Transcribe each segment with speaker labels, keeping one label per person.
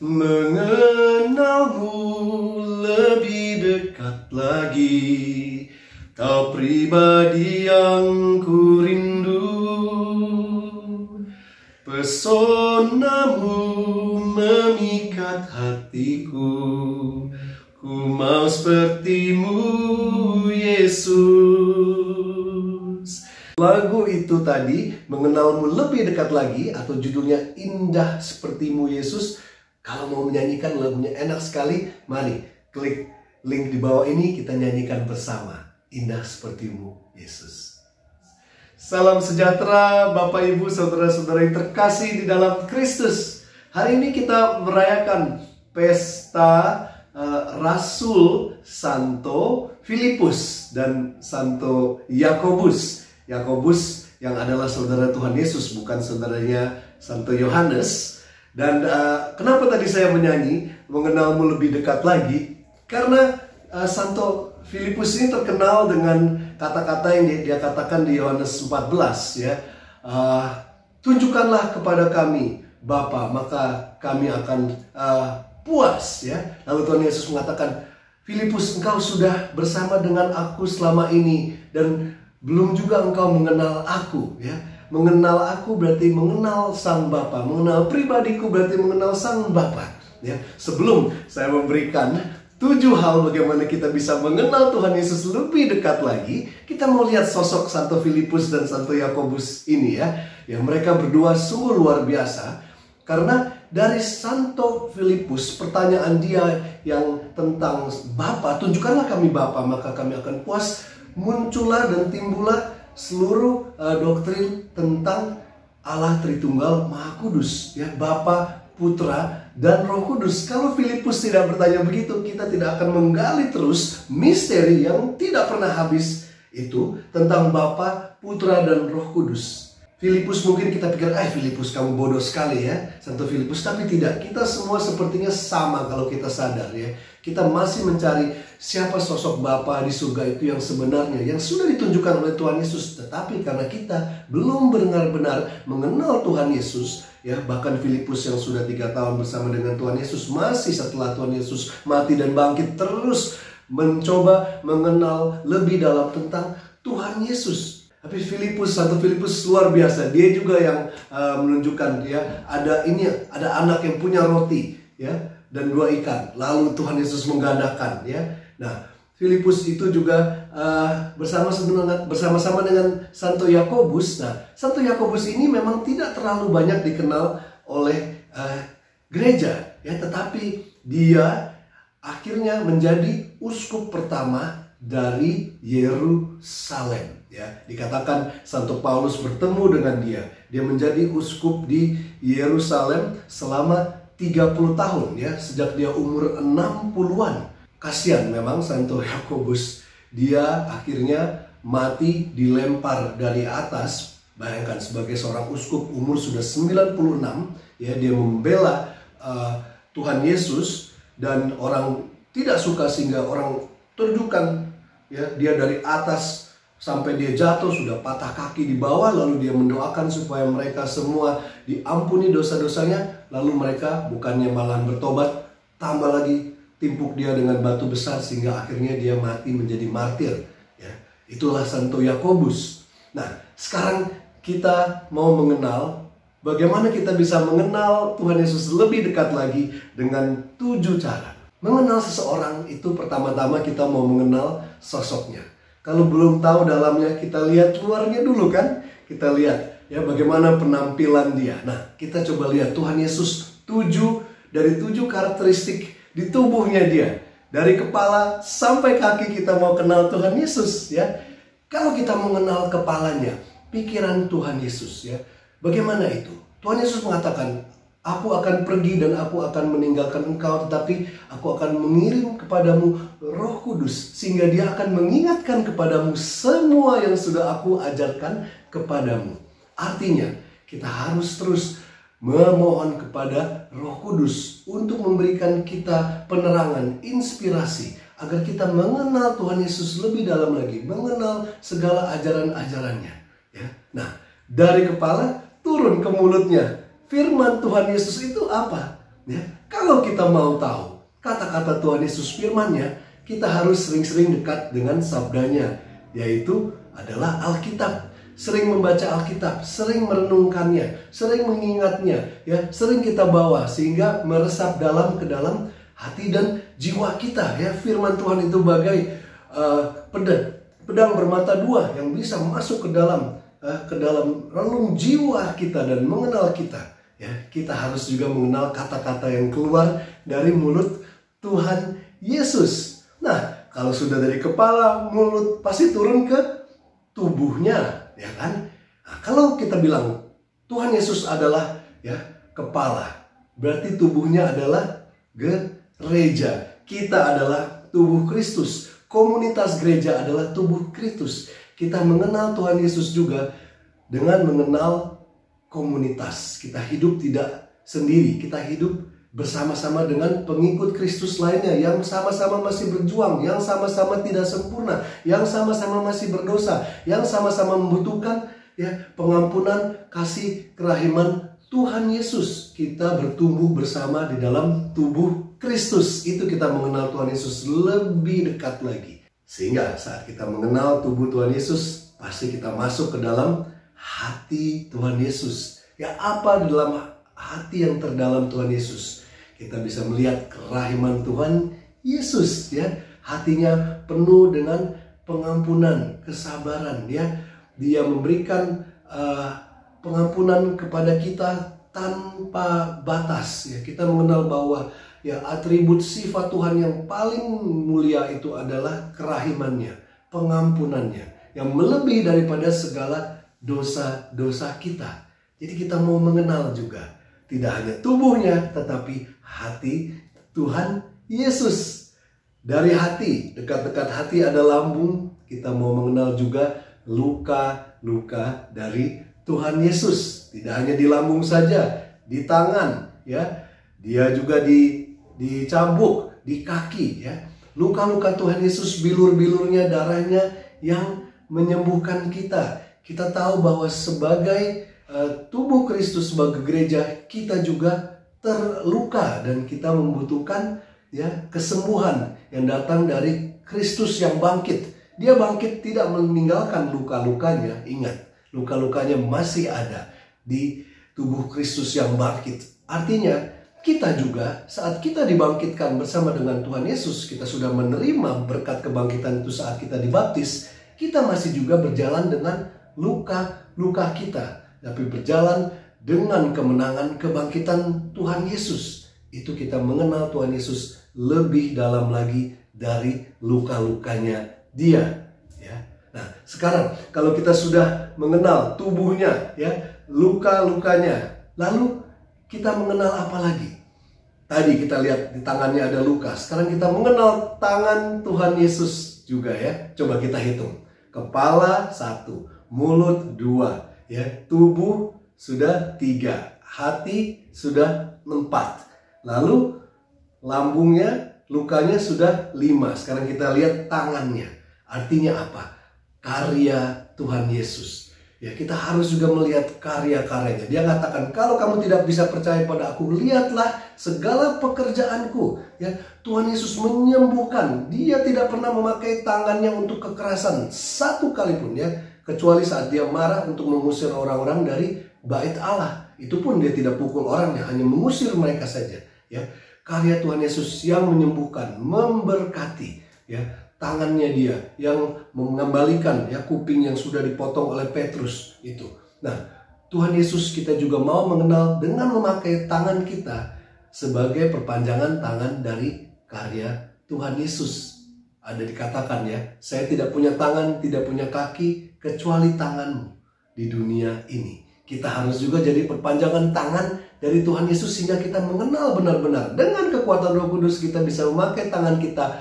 Speaker 1: mengenalmu lebih dekat lagi. Kau pribadi yang ku rindu, pesonamu memikat hatiku. Ku mau sepertimu, Yesus. Lagu itu tadi, mengenalmu lebih dekat lagi, atau judulnya Indah Sepertimu Yesus. Kalau mau menyanyikan lagunya enak sekali, mari klik link di bawah ini, kita nyanyikan bersama Indah Sepertimu Yesus. Salam sejahtera Bapak Ibu saudara-saudara yang terkasih di dalam Kristus. Hari ini kita merayakan pesta Rasul Santo Filipus dan Santo Yakobus. Yakobus yang adalah saudara Tuhan Yesus, bukan saudaranya Santo Yohanes. Dan kenapa tadi saya menyanyi mengenalmu lebih dekat lagi? Karena Santo Filipus ini terkenal dengan kata-kata yang dia katakan di Yohanes 14 ya. Tunjukkanlah kepada kami Bapa, maka kami akan puas ya. Lalu Tuhan Yesus mengatakan, Filipus, engkau sudah bersama dengan aku selama ini dan belum juga engkau mengenal aku ya. Mengenal aku berarti mengenal Sang Bapa, mengenal pribadiku berarti mengenal Sang Bapa ya. Sebelum saya memberikan 7 hal bagaimana kita bisa mengenal Tuhan Yesus lebih dekat lagi, kita mau lihat sosok Santo Filipus dan Santo Yakobus ini ya. Yang mereka berdua sungguh luar biasa. Karena dari Santo Filipus, pertanyaan dia yang tentang Bapa, tunjukkanlah kami Bapa, maka kami akan puas, muncullah dan timbullah seluruh doktrin tentang Allah Tritunggal Maha Kudus ya, Bapa, Putra, dan Roh Kudus. Kalau Filipus tidak bertanya begitu, kita tidak akan menggali terus misteri yang tidak pernah habis itu tentang Bapa, Putra, dan Roh Kudus. Filipus mungkin kita pikir, Filipus kamu bodoh sekali ya, Santo Filipus. Tapi tidak, kita semua sepertinya sama kalau kita sadar ya. Kita masih mencari siapa sosok Bapa di surga itu yang sebenarnya, yang sudah ditunjukkan oleh Tuhan Yesus. Tetapi karena kita belum benar-benar mengenal Tuhan Yesus ya, bahkan Filipus yang sudah 3 tahun bersama dengan Tuhan Yesus, masih setelah Tuhan Yesus mati dan bangkit terus mencoba mengenal lebih dalam tentang Tuhan Yesus. Tapi Santo Filipus luar biasa. Dia juga yang menunjukkan ya, ada anak yang punya roti ya dan 2 ikan. Lalu Tuhan Yesus menggandakan ya. Nah, Filipus itu juga bersama-sama dengan Santo Yakobus. Nah, Santo Yakobus ini memang tidak terlalu banyak dikenal oleh gereja ya, tetapi dia akhirnya menjadi uskup pertama dari Yerusalem ya. Dikatakan Santo Paulus bertemu dengan dia. Dia menjadi uskup di Yerusalem selama 30 tahun ya, sejak dia umur 60-an. Kasihan memang Santo Yakobus, dia akhirnya mati dilempar dari atas. Bayangkan sebagai seorang uskup umur sudah 96 ya, dia membela Tuhan Yesus dan orang tidak suka sehingga orang tunjukkan ya, dia dari atas sampai dia jatuh sudah patah kaki di bawah, lalu dia mendoakan supaya mereka semua diampuni dosa-dosanya, lalu mereka bukannya malah bertobat, tambah lagi timpuk dia dengan batu besar sehingga akhirnya dia mati menjadi martir ya. Itulah Santo Yakobus. Nah, sekarang kita mau mengenal bagaimana kita bisa mengenal Tuhan Yesus lebih dekat lagi dengan 7 cara. Mengenal seseorang itu pertama-tama kita mau mengenal sosoknya. Kalau belum tahu dalamnya, kita lihat luarnya dulu kan. Kita lihat ya bagaimana penampilan dia. Nah, kita coba lihat Tuhan Yesus 7 dari 7 karakteristik di tubuhnya dia. Dari kepala sampai kaki kita mau kenal Tuhan Yesus ya. Kalau kita mengenal kepalanya, pikiran Tuhan Yesus ya. Bagaimana itu? Tuhan Yesus mengatakan, aku akan pergi dan aku akan meninggalkan engkau, tetapi aku akan mengirim kepadamu Roh Kudus, sehingga dia akan mengingatkan kepadamu semua yang sudah aku ajarkan kepadamu. Artinya, kita harus terus memohon kepada Roh Kudus untuk memberikan kita penerangan, inspirasi, agar kita mengenal Tuhan Yesus lebih dalam lagi, mengenal segala ajaran-ajarannya. Ya. Nah, dari kepala turun ke mulutnya. Firman Tuhan Yesus itu apa? Ya, kalau kita mau tahu kata-kata Tuhan Yesus, firman-Nya, kita harus sering-sering dekat dengan sabdanya, yaitu adalah Alkitab. Sering membaca Alkitab, sering merenungkannya, sering mengingatnya, ya, sering kita bawa sehingga meresap ke dalam hati dan jiwa kita. Ya, firman Tuhan itu bagai pedang bermata dua yang bisa masuk ke dalam relung jiwa kita dan mengenal kita. Ya, kita harus juga mengenal kata-kata yang keluar dari mulut Tuhan Yesus. Nah, kalau sudah dari kepala, mulut, pasti turun ke tubuhnya. Ya kan? Nah, kalau kita bilang Tuhan Yesus adalah ya kepala, berarti tubuhnya adalah gereja. Kita adalah tubuh Kristus. Komunitas gereja adalah tubuh Kristus. Kita mengenal Tuhan Yesus juga dengan mengenal komunitas. Kita hidup tidak sendiri. Kita hidup bersama-sama dengan pengikut Kristus lainnya yang sama-sama masih berjuang, yang sama-sama tidak sempurna, yang sama-sama masih berdosa, yang sama-sama membutuhkan ya pengampunan, kasih, kerahiman Tuhan Yesus. Kita bertumbuh bersama di dalam tubuh Kristus. Itu kita mengenal Tuhan Yesus lebih dekat lagi. Sehingga saat kita mengenal tubuh Tuhan Yesus, pasti kita masuk ke dalam hati Tuhan Yesus. Ya, apa di dalam hati yang terdalam Tuhan Yesus? Kita bisa melihat kerahiman Tuhan Yesus, ya. Hatinya penuh dengan pengampunan, kesabaran, ya. Dia memberikan pengampunan kepada kita tanpa batas, ya. Kita mengenal bahwa ya atribut sifat Tuhan yang paling mulia itu adalah kerahimannya, pengampunannya, yang melebihi daripada segala dosa-dosa kita. Jadi kita mau mengenal juga tidak hanya tubuhnya, tetapi hati Tuhan Yesus. Dari hati, dekat-dekat hati ada lambung. Kita mau mengenal juga luka-luka dari Tuhan Yesus. Tidak hanya di lambung saja, di tangan, ya. Dia juga dicambuk, di kaki, ya. Luka-luka Tuhan Yesus, bilur-bilurnya, darahnya yang menyembuhkan kita. Kita tahu bahwa sebagai tubuh Kristus, sebagai gereja, kita juga terluka dan kita membutuhkan ya kesembuhan yang datang dari Kristus yang bangkit. Dia bangkit tidak meninggalkan luka-lukanya. Ingat, luka-lukanya masih ada di tubuh Kristus yang bangkit. Artinya kita juga saat kita dibangkitkan bersama dengan Tuhan Yesus, kita sudah menerima berkat kebangkitan itu saat kita dibaptis, kita masih juga berjalan dengan luka-luka kita, tapi berjalan dengan kemenangan kebangkitan Tuhan Yesus. Itu kita mengenal Tuhan Yesus lebih dalam lagi dari luka-lukanya Dia. Ya. Nah, sekarang kalau kita sudah mengenal tubuhnya, ya, luka-lukanya, lalu kita mengenal apa lagi? Tadi kita lihat di tangannya ada luka. Sekarang kita mengenal tangan Tuhan Yesus juga, ya. Coba kita hitung. Kepala 1, mulut 2, ya, tubuh sudah 3, hati sudah 4. Lalu lambungnya, lukanya sudah 5. Sekarang kita lihat tangannya. Artinya apa? Karya Tuhan Yesus. Ya, kita harus juga melihat karya-karyanya. Dia katakan, kalau kamu tidak bisa percaya pada aku, lihatlah segala pekerjaanku. Ya, Tuhan Yesus menyembuhkan. Dia tidak pernah memakai tangannya untuk kekerasan satu kali pun, ya, kecuali saat dia marah untuk mengusir orang-orang dari bait Allah. Itu pun dia tidak pukul orangnya, hanya mengusir mereka saja. Ya, karya Tuhan Yesus yang menyembuhkan, memberkati. Ya, tangannya dia yang mengembalikan ya kuping yang sudah dipotong oleh Petrus itu. Nah, Tuhan Yesus kita juga mau mengenal dengan memakai tangan kita sebagai perpanjangan tangan dari karya Tuhan Yesus. Ada dikatakan ya, saya tidak punya tangan, tidak punya kaki kecuali tanganmu di dunia ini. Kita harus juga jadi perpanjangan tangan dari Tuhan Yesus sehingga kita mengenal benar-benar. Dengan kekuatan Roh Kudus kita bisa memakai tangan kita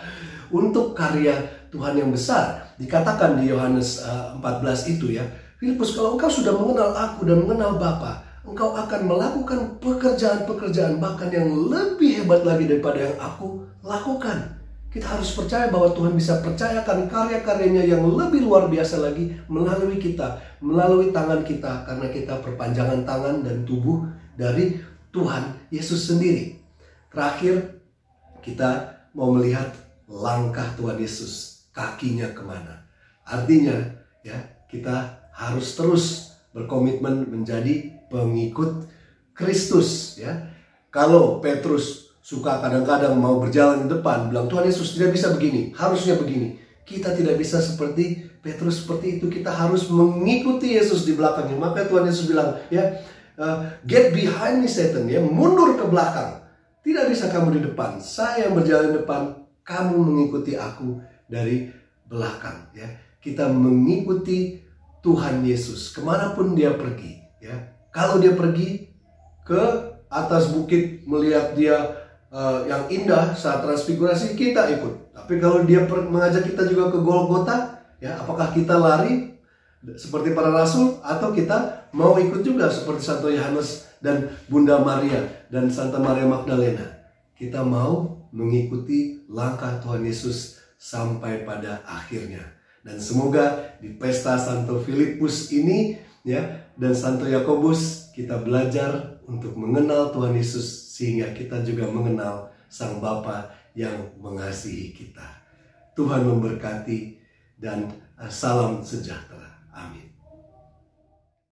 Speaker 1: untuk karya Tuhan yang besar. Dikatakan di Yohanes 14 itu ya, Filipus, kalau engkau sudah mengenal aku dan mengenal Bapa, engkau akan melakukan pekerjaan-pekerjaan bahkan yang lebih hebat lagi daripada yang aku lakukan. Kita harus percaya bahwa Tuhan bisa percayakan karya-karyanya yang lebih luar biasa lagi melalui kita, melalui tangan kita, karena kita perpanjangan tangan dan tubuh dari Tuhan Yesus sendiri. Terakhir, kita mau melihat langkah Tuhan Yesus, kakinya kemana. Artinya ya, kita harus terus berkomitmen menjadi pengikut Kristus ya. Kalau Petrus suka kadang-kadang mau berjalan di depan, bilang Tuhan Yesus tidak bisa begini, harusnya begini. Kita tidak bisa seperti Petrus seperti itu. Kita harus mengikuti Yesus di belakangnya. Maka Tuhan Yesus bilang ya, get behind me Satan ya, mundur ke belakang. Tidak bisa kamu di depan, saya yang berjalan di depan, kamu mengikuti aku dari belakang ya. Kita mengikuti Tuhan Yesus kemanapun dia pergi ya. Kalau dia pergi ke atas bukit melihat dia yang indah saat transfigurasi, kita ikut. Tapi kalau dia mengajak kita juga ke Golgota ya, apakah kita lari seperti para rasul atau kita mau ikut juga seperti Santo Yohanes dan Bunda Maria dan Santa Maria Magdalena? Kita mau mengikuti langkah Tuhan Yesus sampai pada akhirnya. Dan semoga di pesta Santo Filipus ini ya, dan Santo Yakobus, kita belajar untuk mengenal Tuhan Yesus sehingga kita juga mengenal Sang Bapa yang mengasihi kita. Tuhan memberkati dan salam sejahtera. Amin.